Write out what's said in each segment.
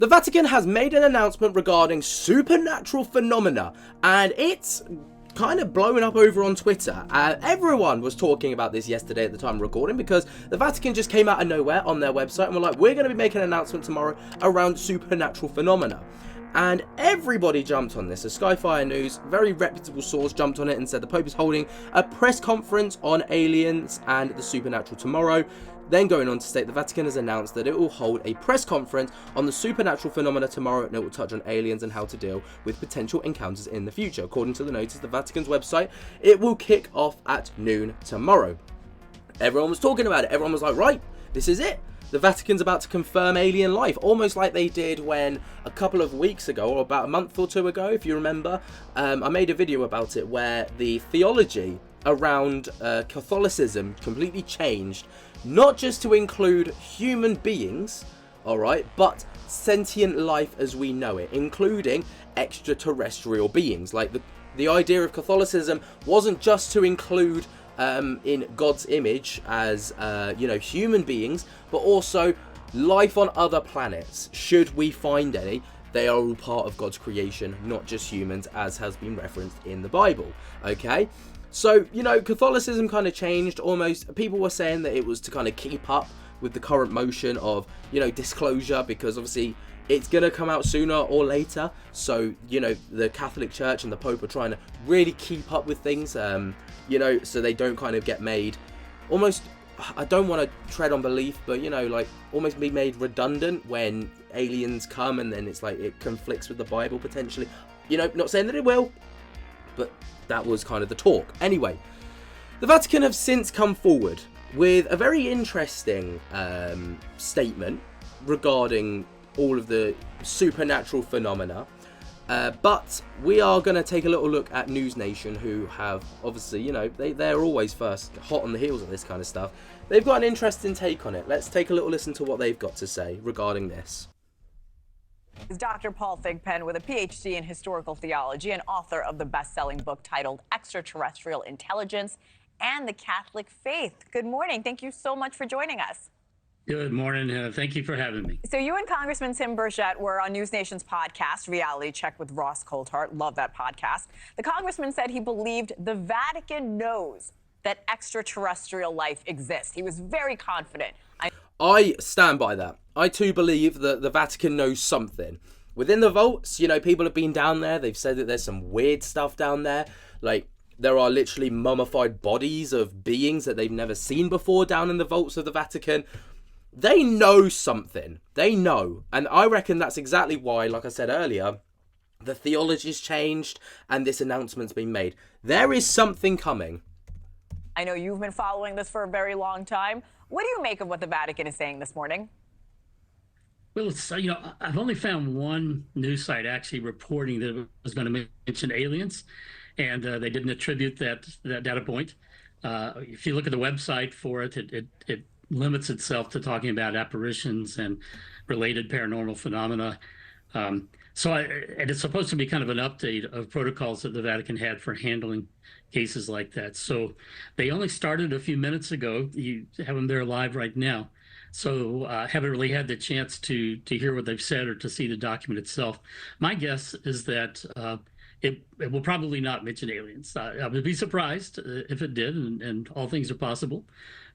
The Vatican has made an announcement regarding supernatural phenomena, and it's kind of blowing up over on Twitter. Everyone was talking about this yesterday at the time of recording, because the Vatican just came out of nowhere on their website and were like, we're going to be making an announcement tomorrow around supernatural phenomena. And everybody jumped on this. The Skyfire News, very reputable source, jumped on it and said the Pope is holding a press conference on aliens and the supernatural tomorrow. Then going on to state the Vatican has announced that it will hold a press conference on the supernatural phenomena tomorrow, and it will touch on aliens and how to deal with potential encounters in the future. According to the notice, the Vatican's website, it will kick off at noon tomorrow. Everyone was talking about it. Everyone was like, right, this is it. The Vatican's about to confirm alien life, almost like they did when a couple of weeks ago, or about a month or two ago, if you remember, I made a video about it where the theology around Catholicism completely changed, not just to include human beings, alright, but sentient life as we know it, including extraterrestrial beings. Like the idea of Catholicism wasn't just to include in God's image as human beings, but also life on other planets. Should we find any, they are all part of God's creation, not just humans, as has been referenced in the Bible. Okay, so Catholicism kind of changed. Almost, people were saying that it was to kind of keep up with the current motion of disclosure, because obviously it's going to come out sooner or later. So the Catholic Church and the Pope are trying to really keep up with things, so they don't kind of get made almost, I don't want to tread on belief, but like almost be made redundant when aliens come, and then it's like it conflicts with the Bible potentially. Not saying that it will, but that was kind of the talk. Anyway, the Vatican have since come forward with a very interesting statement regarding all of the supernatural phenomena. But we are going to take a little look at News Nation, who have obviously, they're always first, hot on the heels of this kind of stuff. They've got an interesting take on it. Let's take a little listen to what they've got to say regarding this. Is Dr. Paul Thigpen, with a PhD in historical theology and author of the best-selling book titled Extraterrestrial Intelligence and the Catholic Faith. Good morning. Thank you so much for joining us. Good morning. Thank you for having me. So you and Congressman Tim Burchett were on News Nation's podcast, Reality Check with Ross Coulthart. Love that podcast. The congressman said he believed the Vatican knows that extraterrestrial life exists. He was very confident. I stand by that. I too believe that the Vatican knows something. Within the vaults, people have been down there. They've said that there's some weird stuff down there. Like, there are literally mummified bodies of beings that they've never seen before down in the vaults of the Vatican. They know something. They know. And I reckon that's exactly why, like I said earlier, the theology's changed and this announcement's been made. There is something coming. I know you've been following this for a very long time. What do you make of what the Vatican is saying this morning? Well, it's, I've only found one news site actually reporting that it was going to mention aliens, and they didn't attribute that data point. If you look at the website for it, it limits itself to talking about apparitions and related paranormal phenomena. And it's supposed to be kind of an update of protocols that the Vatican had for handling cases like that. So they only started a few minutes ago. You have them there live right now. So haven't really had the chance to hear what they've said or to see the document itself. My guess is that it will probably not mention aliens. I would be surprised if it did, and all things are possible.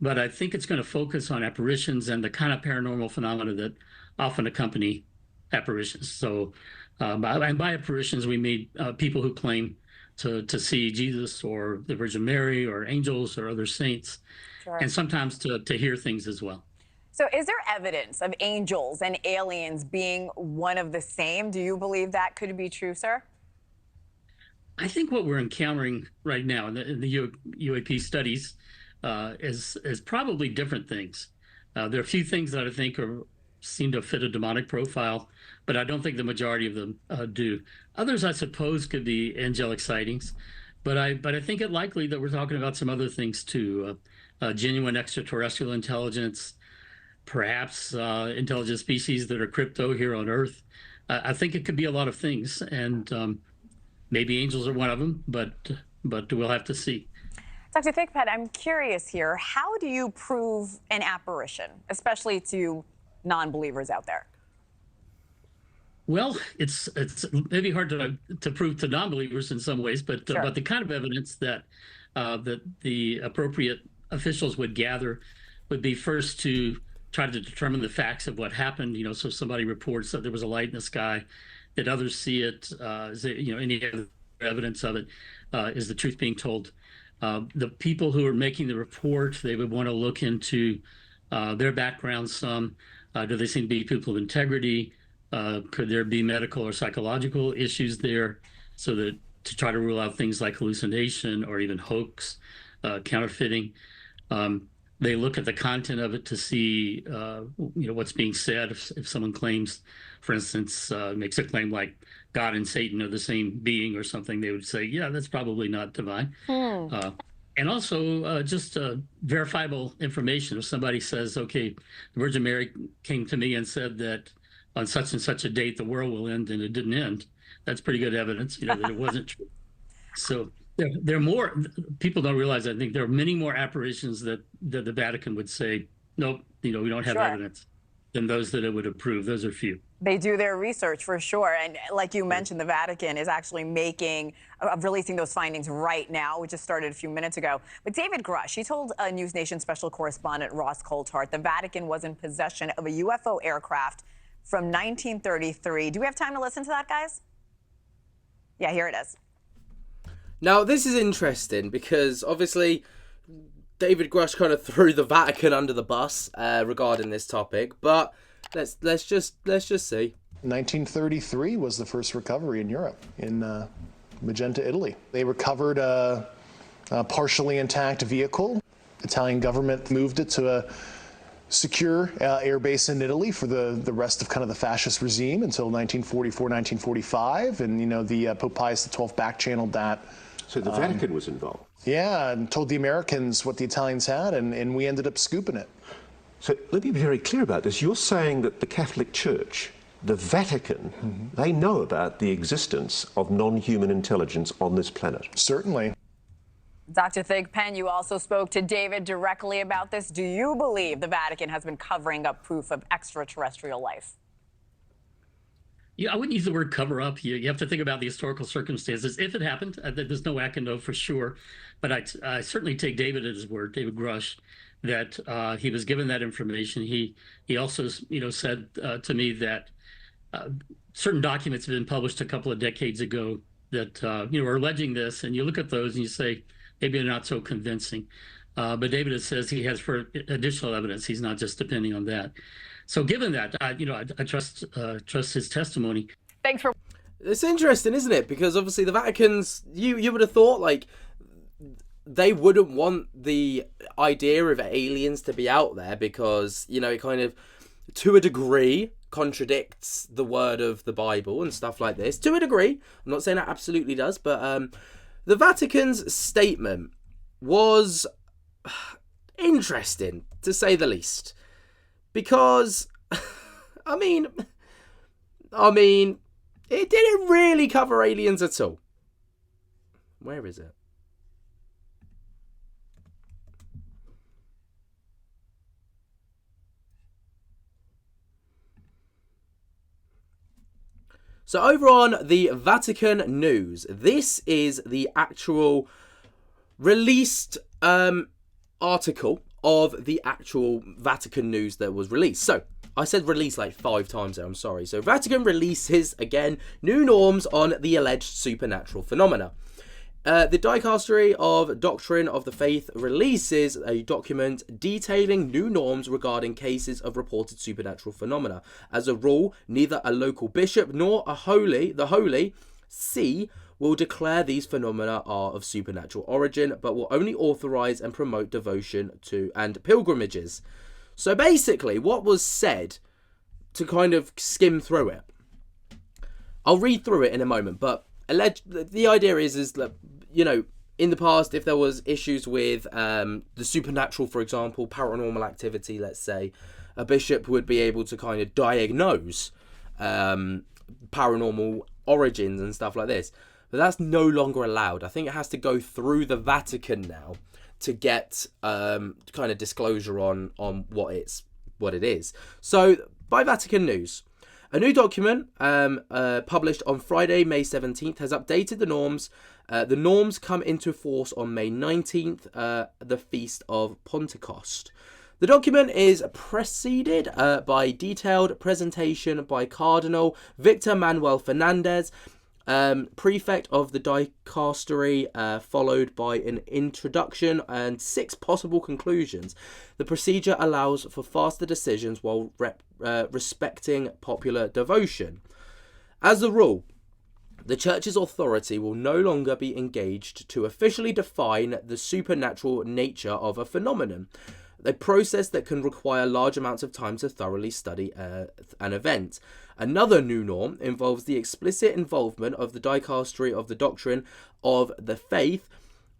But I think it's going to focus on apparitions and the kind of paranormal phenomena that often accompany apparitions. So by apparitions, we mean people who claim to see Jesus or the Virgin Mary or angels or other saints, sure, and sometimes to hear things as well. So is there evidence of angels and aliens being one of the same? Do you believe that could be true, sir? I think what we're encountering right now in the UAP studies is probably different things. There are a few things that I think seem to fit a demonic profile, but I don't think the majority of them do. Others, I suppose, could be angelic sightings, but I think it likely that we're talking about some other things too. Genuine extraterrestrial intelligence, perhaps intelligent species that are crypto here on Earth. I think it could be a lot of things, and maybe angels are one of them, but we'll have to see. Dr. Thigpen, I'm curious here. How do you prove an apparition, especially to non-believers out there? Well, it's maybe hard to prove to non-believers in some ways, Sure. but the kind of evidence that that the appropriate officials would gather would be first to try to determine the facts of what happened. You know, so somebody reports that there was a light in the sky, that others see it. Is it, you know, any other evidence of it? Is the truth being told? The people who are making the report, they would want to look into their background some. Do they seem to be people of integrity? Could there be medical or psychological issues there, so that to try to rule out things like hallucination or even hoax, counterfeiting? They look at the content of it to see, you know, what's being said. If someone claims, for instance, makes a claim like God and Satan are the same being or something, they would say, yeah, that's probably not divine. Uh, and also just verifiable information. If somebody says, okay, the Virgin Mary came to me and said that on such and such a date the world will end, and it didn't end, that's pretty good evidence, you know, that it wasn't true. So there are more people don't realize. I think there are many more apparitions that the Vatican would say, nope, you know, we don't have Sure. evidence, than those that it would approve. Those are few. They do their research for sure. And like you mentioned, the Vatican is actually releasing those findings right now. We just started a few minutes ago. But David Grush, he told News Nation special correspondent Ross Coulthart the Vatican was in possession of a UFO aircraft from 1933. Do we have time to listen to that, guys? Yeah, here it is. Now, this is interesting because obviously David Grush kind of threw the Vatican under the bus regarding this topic, but let's just see. 1933 was the first recovery in Europe, in Magenta, Italy. They recovered a partially intact vehicle. Italian government moved it to a secure air base in Italy for the rest of kind of the fascist regime until 1944, 1945, and you know the Pope Pius XII back-channeled that. So the Vatican was involved? Yeah, and told the Americans what the Italians had, and we ended up scooping it. So let me be very clear about this. You're saying that the Catholic Church, the Vatican, they know about the existence of non-human intelligence on this planet? Certainly. Dr. Thigpen, you also spoke to David directly about this. Do you believe the Vatican has been covering up proof of extraterrestrial life? Yeah, I wouldn't use the word cover up. You have to think about the historical circumstances. If it happened, there's no way I can know for sure. But I certainly take David at his word, David Grush, that he was given that information. He also, you know, said to me that certain documents have been published a couple of decades ago that you know, are alleging this, and you look at those and you say maybe they're not so convincing. But David says he has for additional evidence. He's not just depending on that. So given that, you know, I trust his testimony. Thanks for. It's interesting, isn't it? Because obviously the Vatican's, you would have thought like they wouldn't want the idea of aliens to be out there because, you know, it kind of, to a degree, contradicts the word of the Bible and stuff like this. To a degree. I'm not saying it absolutely does, but the Vatican's statement was interesting, to say the least. Because, I mean, it didn't really cover aliens at all. Where is it? So over on the Vatican News, this is the actual released article of the actual Vatican News that was released. So, I said release like 5 times there, I'm sorry. So, Vatican releases, again, new norms on the alleged supernatural phenomena. The Dicastery of Doctrine of the Faith releases a document detailing new norms regarding cases of reported supernatural phenomena. As a rule, neither a local bishop nor the Holy See will declare these phenomena are of supernatural origin, but will only authorize and promote devotion to and pilgrimages. So basically, what was said, to kind of skim through it, I'll read through it in a moment, but the idea is that, you know, in the past, if there was issues with the supernatural, for example, paranormal activity, let's say, a bishop would be able to kind of diagnose paranormal origins and stuff like this. But that's no longer allowed. I think it has to go through the Vatican now to get kind of disclosure on what it is. So, by Vatican News, A new document published on Friday, May 17th, has updated the norms. The norms come into force on May 19th, the feast of Pentecost. The document is preceded by detailed presentation by Cardinal Victor Manuel Fernandez, prefect of the dicastery, followed by an introduction and 6 possible conclusions. The procedure allows for faster decisions while respecting popular devotion. As a rule, the Church's authority will no longer be engaged to officially define the supernatural nature of a phenomenon, a process that can require large amounts of time to thoroughly study an event. Another new norm involves the explicit involvement of the dicastery of the doctrine of the faith,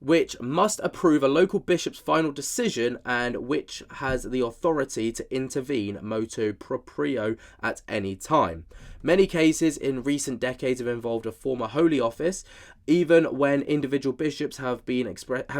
which must approve a local bishop's final decision and which has the authority to intervene motu proprio at any time. Many cases in recent decades have involved a former holy office, even when individual bishops have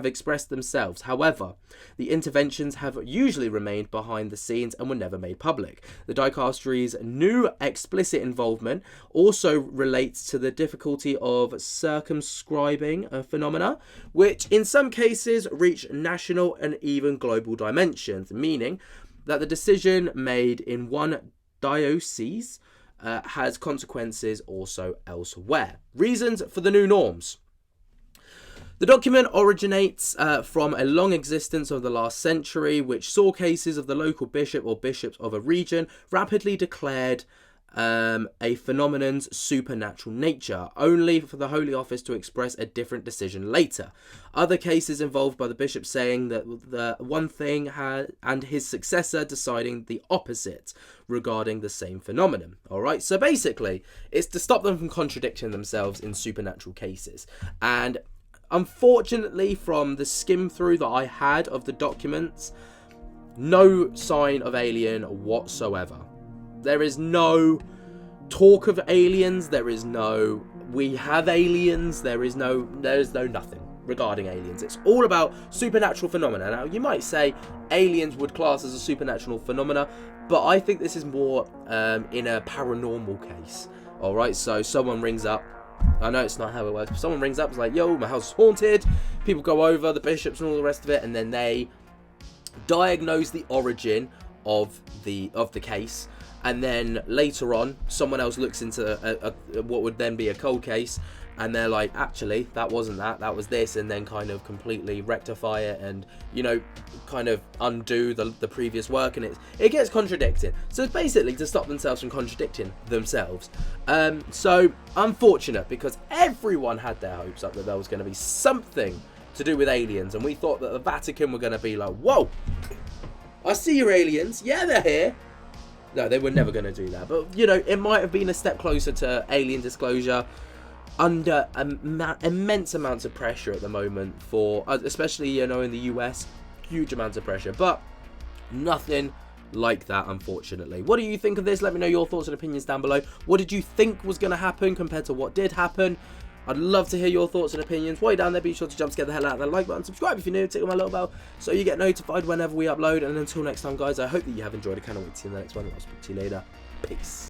expressed themselves. However, the interventions have usually remained behind the scenes and were never made public. The dicastery's new explicit involvement also relates to the difficulty of circumscribing a phenomena, which in some cases reach national and even global dimensions, meaning that the decision made in one diocese has consequences also elsewhere. Reasons for the new norms. The document originates from a long existence of the last century, which saw cases of the local bishop or bishops of a region rapidly declared a phenomenon's supernatural nature, only for the Holy Office to express a different decision later. Other cases involved by the bishop saying that the one thing and his successor deciding the opposite regarding the same phenomenon. Alright, so basically, it's to stop them from contradicting themselves in supernatural cases. And unfortunately, from the skim through that I had of the documents, no sign of alien whatsoever. There is no talk of aliens. There is no we have aliens. There is no nothing regarding aliens. It's all about supernatural phenomena. Now, you might say aliens would class as a supernatural phenomena, but I think this is more in a paranormal case. All right, so someone rings up. I know it's not how it works, but someone rings up, it's like, yo, my house is haunted. People go over, the bishops and all the rest of it, and then they diagnose the origin of the case. And then later on, someone else looks into what would then be a cold case, and they're like, actually, that wasn't that was this, and then kind of completely rectify it and, you know, kind of undo the previous work, and it gets contradicting. So it's basically to stop themselves from contradicting themselves. So unfortunate, because everyone had their hopes up that there was going to be something to do with aliens, and we thought that the Vatican were going to be like, whoa, I see your aliens, yeah, they're here. No, they were never going to do that. But, you know, it might have been a step closer to alien disclosure under immense amounts of pressure at the moment for, especially, you know, in the US, huge amounts of pressure. But nothing like that, unfortunately. What do you think of this? Let me know your thoughts and opinions down below. What did you think was going to happen compared to what did happen? I'd love to hear your thoughts and opinions. While you're down there, be sure to jump scare the hell out of that like button. Subscribe if you're new. Tickle my little bell so you get notified whenever we upload. And until next time, guys, I hope that you have enjoyed. I cannot wait to see you in the next one. I'll speak to you later. Peace.